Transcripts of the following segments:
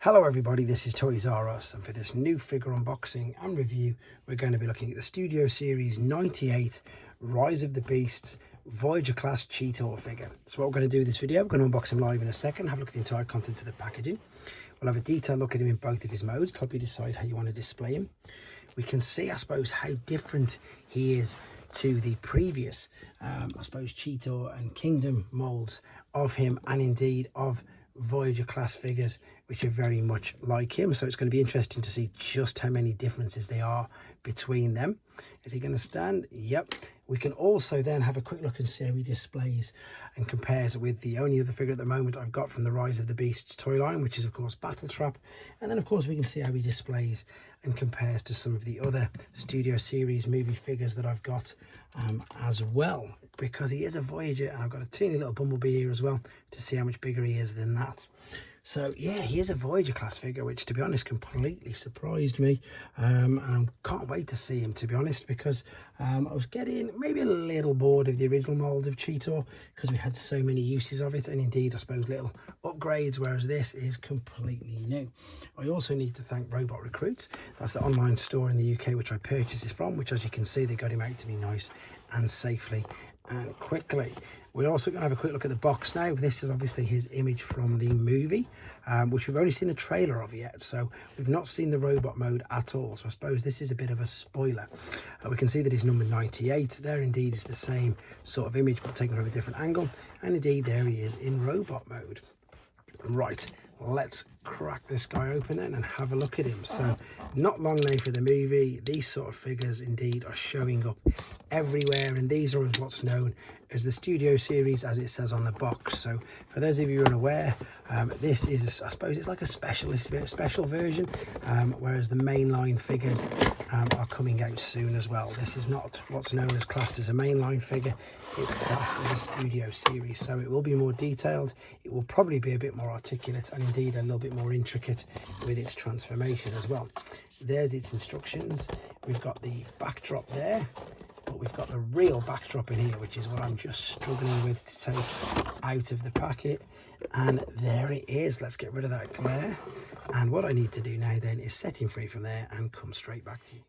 Hello everybody, this is Toys R Us, and for this new figure unboxing and review we're going to be looking at the Studio Series 98 Rise of the Beasts Voyager class cheetor figure. So what we're going to do with this video, we're going to unbox him live in a second, have a look at the entire contents of the packaging. We'll have a detailed look at him in both of his modes to help you decide how you want to display him. We can see, I suppose, how different he is to the previous, I suppose, cheetor and kingdom molds of him, and indeed of Voyager class figures which are very much like him. So it's going to be interesting to see just how many differences there are between them. Is he going to stand? Yep. We can also then have a quick look and see how he displays and compares with the only other figure at the moment I've got from the Rise of the Beasts toy line, which is of course Battle Trap. And then of course we can see how he displays and compares to some of the other Studio Series movie figures that I've got as well, because he is a Voyager, and I've got a teeny little Bumblebee here as well to see how much bigger he is than that. So yeah, he is a Voyager class figure, which to be honest completely surprised me, and I can't wait to see him, to be honest, because I was getting maybe a little bored of the original mold of cheetor because we had so many uses of it, and indeed I suppose little upgrades, whereas this is completely new. I also need to thank Robot Recruits. That's the online store in the UK which I purchased this from, which as you can see they got him out to me nice and safely and quickly. We're also going to have a quick look at the box now. This is obviously his image from the movie, which we've only seen the trailer of yet, so we've not seen the robot mode at all, so I suppose this is a bit of a spoiler. We can see that he's number 98. There indeed is the same sort of image but taken from a different angle, and indeed there he is in robot mode. Right, let's crack this guy open then and have a look at him. So not long now for the movie. These sort of figures indeed are showing up everywhere, and these are what's known as the Studio Series, as it says on the box. So for those of you who are unaware, this is, I suppose it's like a special version, whereas the mainline figures are coming out soon as well. This is not what's known as classed as a mainline figure, it's classed as a Studio Series, so it will be more detailed, it will probably be a bit more articulate, and indeed a little bit more intricate with its transformation as well. There's its instructions. We've got the backdrop there, but we've got the real backdrop in here, which is what I'm just struggling with to take out of the packet. And there it is. Let's get rid of that glare, and what I need to do now then is set him free from there and come straight back to you.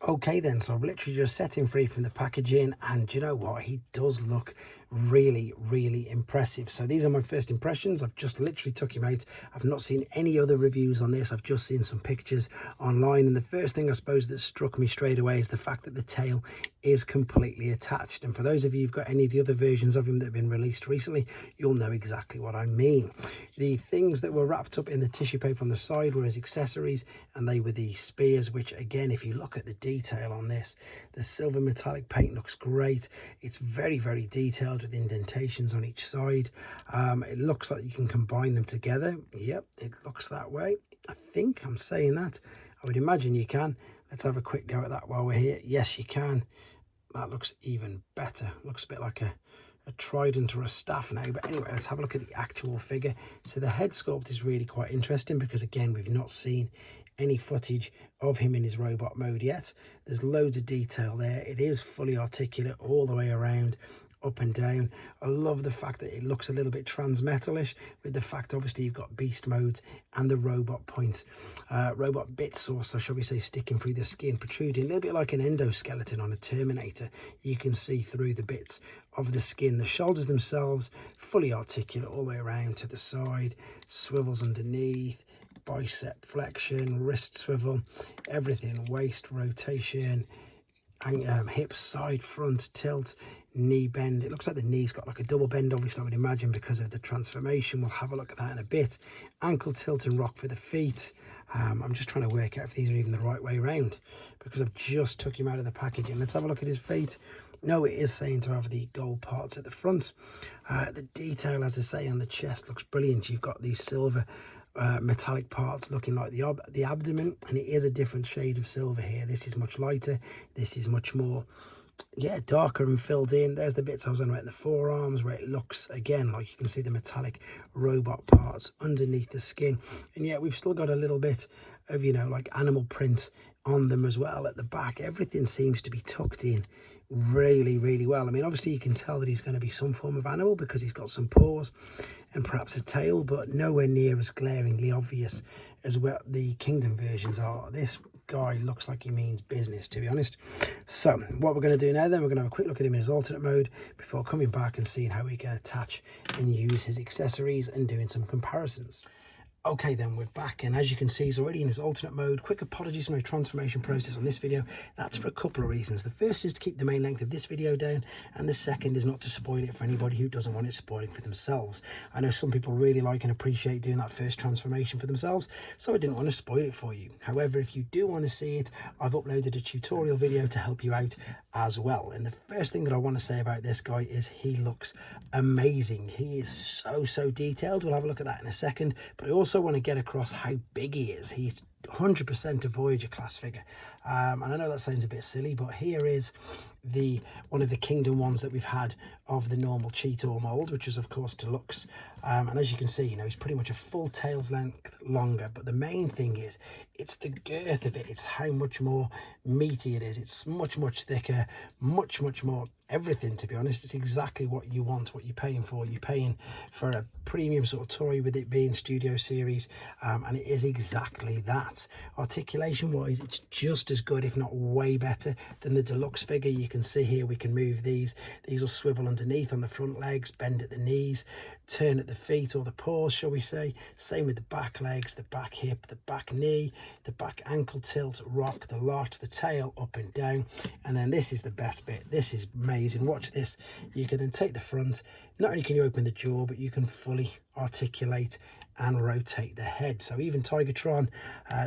Okay then, so I've literally just set him free from the packaging, and you know what, he does look really impressive. So these are my first impressions. I've just literally took him out. I've not seen any other reviews on this. I've just seen some pictures online, and the first thing I suppose that struck me straight away is the fact that the tail is completely attached. And for those of you who've got any of the other versions of him that have been released recently, you'll know exactly what I mean. The things that were wrapped up in the tissue paper on the side were his accessories, and they were the spears, which again, if you look at the detail on this, the silver metallic paint looks great. It's very detailed with indentations on each side. It looks like you can combine them together. Yep, it looks that way. I think I'm saying that. I would imagine you can. Let's have a quick go at that while we're here. Yes, you can. That looks even better. Looks a bit like a trident or a staff now, but anyway, let's have a look at the actual figure. So the head sculpt is really quite interesting because again, we've not seen any footage of him in his robot mode yet. There's loads of detail there. It is fully articulate all the way around, up and down. I love the fact that it looks a little bit transmetalish, with the fact obviously you've got beast modes and the robot points, robot bits, or so shall we say, sticking through the skin, protruding a little bit like an endoskeleton on a Terminator. You can see through the bits of the skin. The shoulders themselves fully articulate all the way around to the side, swivels underneath, bicep flexion, wrist swivel, everything, waist rotation, and hip side front tilt, knee bend. It looks like the knee's got like a double bend, obviously I would imagine because of the transformation. We'll have a look at that in a bit. Ankle tilt and rock for the feet. I'm just trying to work out if these are even the right way around because I've just took him out of the packaging. Let's have a look at his feet. No, it is saying to have the gold parts at the front. The detail, as I say, on the chest looks brilliant. You've got these silver metallic parts looking like the abdomen, and it is a different shade of silver here. This is much lighter, this is much more darker and filled in. There's the bits I was on about in the forearms, where it looks again like you can see the metallic robot parts underneath the skin, and yet we've still got a little bit of, you know, like animal print on them as well at the back. Everything seems to be tucked in really well. I mean, obviously you can tell that he's going to be some form of animal because he's got some paws and perhaps a tail, but nowhere near as glaringly obvious as what the Kingdom versions are. This guy looks like he means business, to be honest. So what we're going to do now then, we're going to have a quick look at him in his alternate mode before coming back and seeing how we can attach and use his accessories and doing some comparisons. Okay, then we're back, and as you can see, he's already in his alternate mode. Quick apologies for my transformation process on this video. That's for a couple of reasons. The first is to keep the main length of this video down, and the second is not to spoil it for anybody who doesn't want it spoiling for themselves. I know some people really like and appreciate doing that first transformation for themselves, so I didn't want to spoil it for you. However, if you do want to see it, I've uploaded a tutorial video to help you out as well. And the first thing that I want to say about this guy is he looks amazing. He is so detailed. We'll have a look at that in a second, but I also want to get across how big he is. He's 100% a Voyager class figure, and I know that sounds a bit silly, but here is one of the Kingdom ones that we've had of the normal cheetor mold, which is of course deluxe, and as you can see, you know, he's pretty much a full tail's length longer. But the main thing is it's the girth of it. It's how much more meaty it is. It's much thicker, much more everything, to be honest. It's exactly what you want, what you're paying for. You're paying for a premium sort of toy with it being Studio Series, and it is exactly that. Articulation wise, it's just as good, if not way better, than the deluxe figure. You can see here we can move these will swivel underneath on the front legs, bend at the knees, turn at the feet or the paws, shall we say. Same with the back legs, the back hip, the back knee, the back ankle tilt, rock, the larch, the tail up and down. And then this is the best bit. This is amazing. Watch this. You can then take the front. Not only can you open the jaw, but you can fully articulate and rotate the head. So even Tigertron,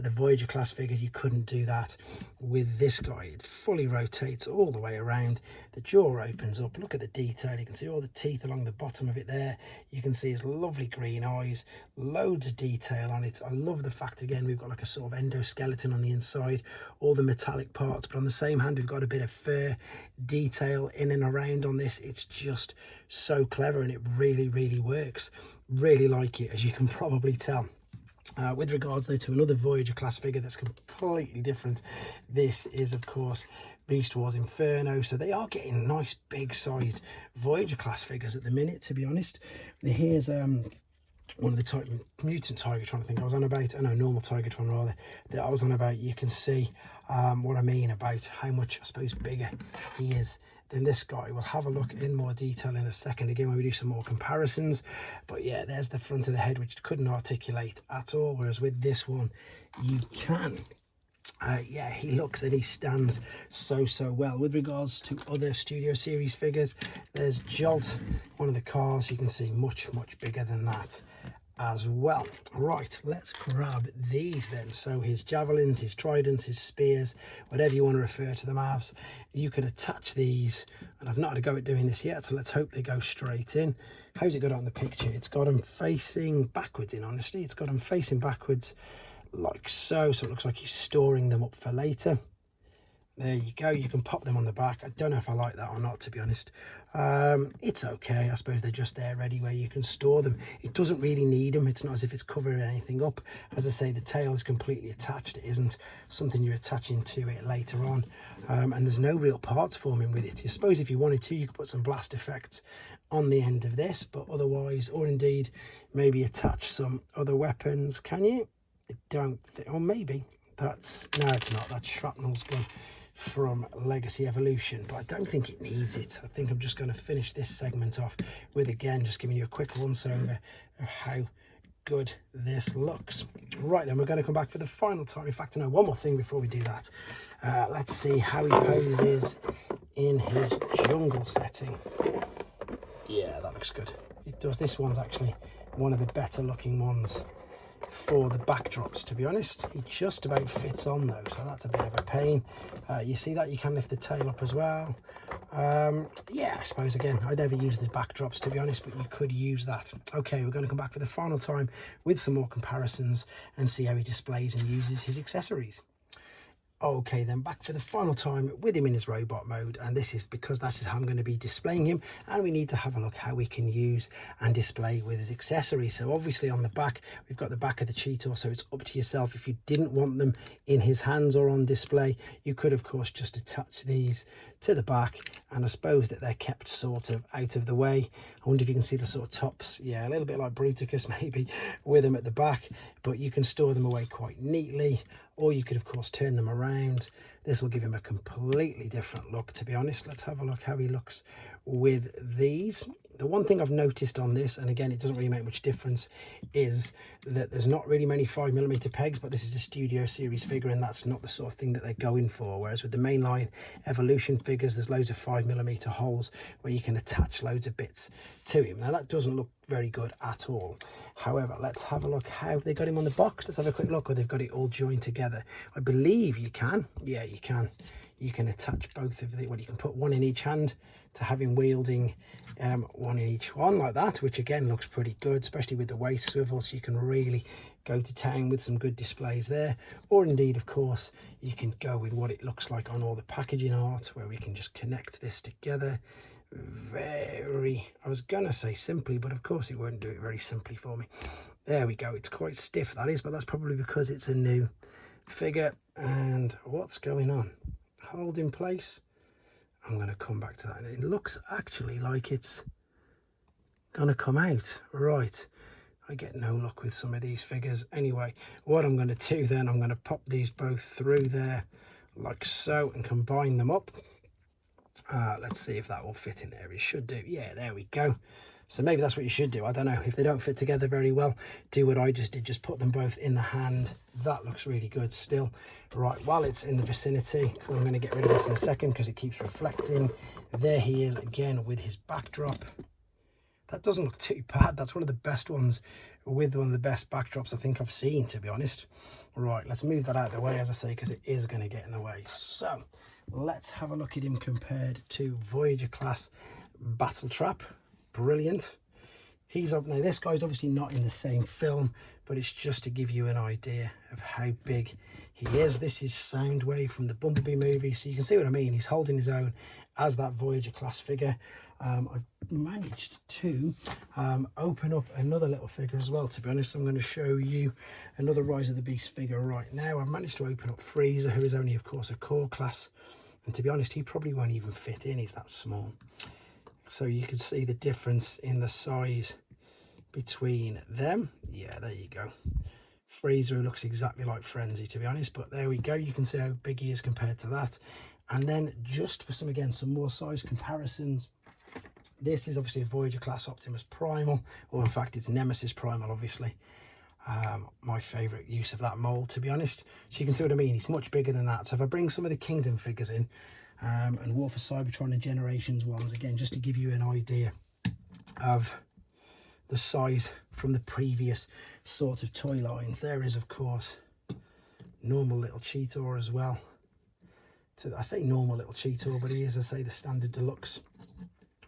the Voyager class figure, you couldn't do that with this guy. It fully rotates all the way around. The jaw opens up. Look at the detail. You can see all the teeth along the bottom of it there. You can see his lovely green eyes, loads of detail on it. I love the fact, again, we've got like a sort of endoskeleton on the inside, all the metallic parts, but on the same hand we've got a bit of fur detail in and around on this. It's just so clever, and it really works. Really like it, as you can probably tell. With regards though to another Voyager class figure that's completely different, this is of course Beast Wars Inferno. So they are getting nice big sized Voyager class figures at the minute, to be honest. Here's one of the mutant Tigertron, I think I was on about. Oh no, normal Tigertron rather, that I was on about. You can see what I mean about how much, I suppose, bigger he is than this guy. We'll have a look in more detail in a second, again, when we do some more comparisons. But yeah, there's the front of the head, which couldn't articulate at all, whereas with this one you can. Yeah, he looks and he stands so well. With regards to other Studio Series figures, there's Jolt, one of the cars. You can see much bigger than that as well. Right, let's grab these then. So his javelins, his tridents, his spears, whatever you want to refer to them as, you can attach these, and I've not had a go at doing this yet, so let's hope they go straight in. How's it got on the picture? It's got them facing backwards in honesty. It's got them facing backwards like so it looks like he's storing them up for later. There you go. You can pop them on the back. I don't know if I like that or not, to be honest. It's okay. I suppose they're just there ready where you can store them. It doesn't really need them. It's not as if it's covering anything up. As I say, the tail is completely attached. It isn't something you're attaching to it later on. And there's no real parts forming with it. I suppose if you wanted to, you could put some blast effects on the end of this, but otherwise, or indeed maybe attach some other weapons. Can you? I don't think, or maybe that's, no, it's not. That's Shrapnel's gun from Legacy Evolution, but I don't think it needs it. I think I'm just going to finish this segment off with, again, just giving you a quick once over of how good this looks. Right, then we're going to come back for the final time. In fact, I know one more thing before we do that. Let's see how he poses in his jungle setting. Yeah, that looks good. It does. This one's actually one of the better looking ones for the backdrops, to be honest. He just about fits on though, so that's a bit of a pain. You see that you can lift the tail up as well. Yeah, I suppose, again, I never use the backdrops, to be honest, but you could use that. Okay, we're going to come back for the final time with some more comparisons and see how he displays and uses his accessories. Okay, then back for the final time with him in his robot mode, and this is because that is how I'm going to be displaying him, and we need to have a look how we can use and display with his accessories. So obviously on the back we've got the back of the cheetor, so it's up to yourself. If you didn't want them in his hands or on display, you could of course just attach these to the back, and I suppose that they're kept sort of out of the way. I wonder if you can see the sort of tops, yeah, a little bit like Bruticus maybe with them at the back, but you can store them away quite neatly, or you could of course turn them around. This will give him a completely different look, to be honest. Let's have a look how he looks with these. The one thing I've noticed on this, and again it doesn't really make much difference, is that there's not really many 5mm pegs, but this is a Studio Series figure and that's not the sort of thing that they're going for. Whereas with the mainline Evolution figures, there's loads of 5mm holes where you can attach loads of bits to him. Now that doesn't look very good at all. However, let's have a look how they got him on the box. Let's have a quick look, or they've got it all joined together. I believe you can. Yeah, you can. You can attach both of the, well, you can put one in each hand to have him wielding one in each one like that, which again looks pretty good, especially with the waist swivel, so you can really go to town with some good displays there. Or indeed, of course, you can go with what it looks like on all the packaging art, where we can just connect this together very, I was gonna say simply, but of course it won't do it very simply for me. There we go. It's quite stiff, that is, but that's probably because it's a new figure. And what's going on? Hold in place. I'm going to come back to that, and it looks actually like it's going to come out. Right, I get no luck with some of these figures. Anyway, what I'm going to do then, I'm going to pop these both through there like so and combine them up. Let's see if that will fit in there. It should do. Yeah, there we go. So maybe that's what you should do. I don't know. If they don't fit together very well, do what I just did. Just put them both in the hand. That looks really good still. Right, while it's in the vicinity, I'm going to get rid of this in a second because it keeps reflecting. There he is again with his backdrop. That doesn't look too bad. That's one of the best ones, with one of the best backdrops I think I've seen, to be honest. Right, let's move that out of the way, as I say, because it is going to get in the way. So let's have a look at him compared to Voyager class Battle Trap. Brilliant. He's up now. This guy's obviously not in the same film, but it's just to give you an idea of how big he is. This is Soundwave from the Bumblebee movie, so you can see what I mean. He's holding his own as that Voyager class figure. I've managed to open up another little figure as well, to be honest. I'm going to show you another Rise of the Beast figure right now. I've managed to open up Freezer, who is only of course a core class, and to be honest he probably won't even fit in. He's that small. So you can see the difference in the size between them. Yeah, there you go. Freezer, who looks exactly like Frenzy, to be honest, but there we go. You can see how big he is compared to that. And then just for some more size comparisons, this is obviously a Voyager class Optimus Primal, or in fact it's Nemesis Primal, obviously. My favourite use of that mould, to be honest. So you can see what I mean. He's much bigger than that. So if I bring some of the Kingdom figures in, and War for Cybertron and Generations ones, again, just to give you an idea of the size from the previous sort of toy lines. There is, of course, normal little Cheetor as well. I say normal little Cheetor, but he is, I say, the standard deluxe,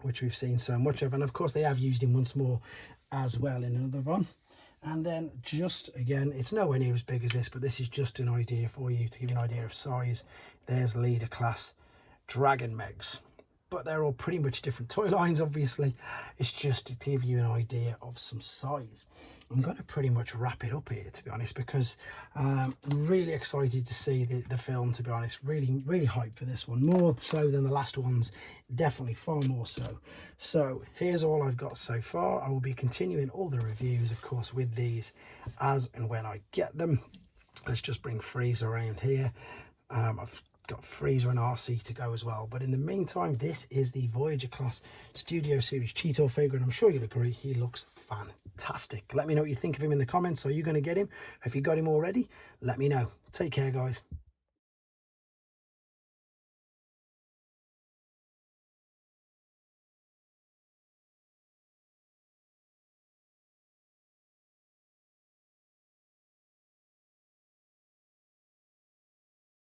which we've seen so much of. And of course, they have used him once more as well in another one. And then just, again, it's nowhere near as big as this, but this is just an idea for you, to give you an idea of size. There's Leader Class Dragon Megs, but they're all pretty much different toy lines, obviously. It's just to give you an idea of some size. I'm going to pretty much wrap it up here, to be honest, because I'm really excited to see the film, to be honest. Really hyped for this one, more so than the last ones, definitely far more so. So here's all I've got so far. I will be continuing all the reviews, of course, with these as and when I get them. Let's just bring Freezer around here. I've got Freezer and RC to go as well, but in the meantime, this is the Voyager class Studio Series Cheetor figure, and I'm sure you'll agree he looks fantastic. Let me know what you think of him in the comments. Are you going to get him? Have you got him already? Let me know. Take care, guys.